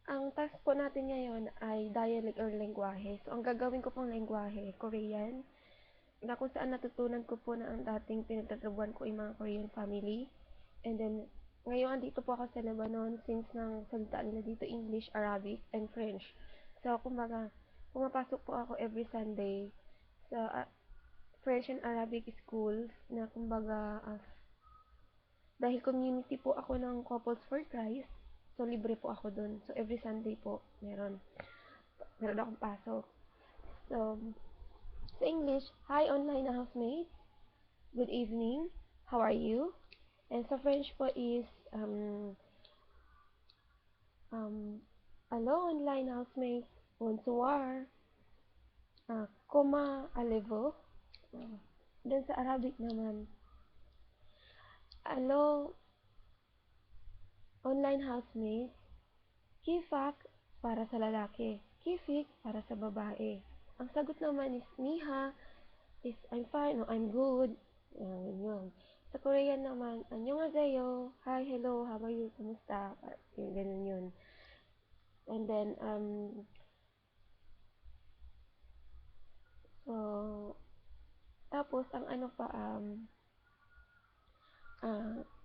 Ang task po natin ngayon ay dialect or lengguwahe. So, ang gagawin ko pong lengguwahe, Korean, na kung saan natutunan ko po na ang dating pinagtatrabuhan ko ay mga Korean family. And then, ngayon, dito po ako sa Lebanon since nang salita nila dito English, Arabic, and French. So, kumbaga, pumapasok po ako every Sunday sa French and Arabic schools na kumbaga, dahil community po ako ng Couples for Christ, so libre po ako dun. So, every Sunday po, meron akong pasok. So, sa English, hi online housemates, good evening, how are you? And sa French po is, hello online housemates, bonsoir, comment allez-vous? Then sa Arabic naman, hello online housemates, kifak para sa lalaki, kifik para sa babae. Ang sagot naman is niha, is I'm fine, or I'm good. Yun. Sa Korean naman, annyeonghaseyo, hi, hello, how are you, kumusta? Yung ganun yun. And then, so, tapos, ang ano pa,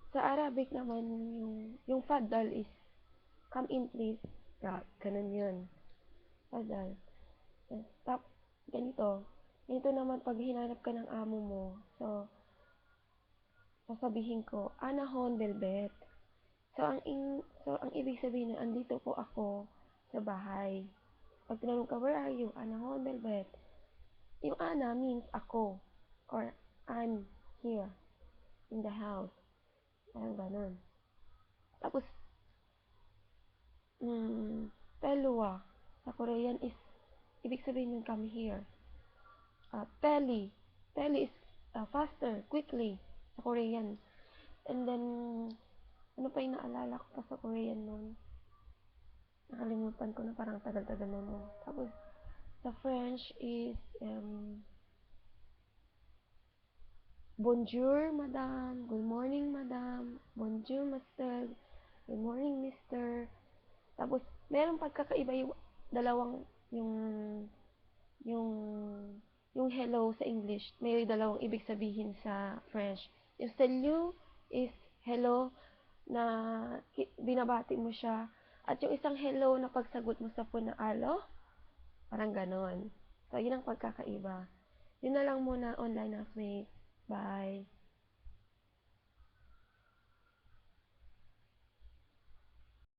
sa Arabic naman, yung faddal is, come in please. Ganun yun. Faddal. Stop. Ganito. Ganito naman pag hinanap ka ng amo mo. So, sasabihin ko, Ana hon belbet. So, ang ibig sabihin na, andito po ako sa bahay. Pag tinanong ka, where are you? Ana hon belbet. Yung Ana means ako. Or, I'm here. In the house. Parang ganun. Tapos, pelua. Sa Korean is, ibig sabihin yung come here. Peli. Peli is faster, quickly. Sa Korean. And then, ano pa yung naalala ko pa sa Korean nun? Nakalimutan ko na, parang tagal-tagal na nun. Tapos, sa French is, bonjour, madam. Good morning, madam. Bonjour, master. Good morning, mister. Tapos, merong pagkakaiba yung dalawang, yung, yung hello sa English. May dalawang ibig sabihin sa French. Yung salut is hello na binabati mo siya. At yung isang hello na pagsagot mo sa phone na alo, parang ganon. So, yun ang pagkakaiba. Yun na lang muna online housemate. Bye.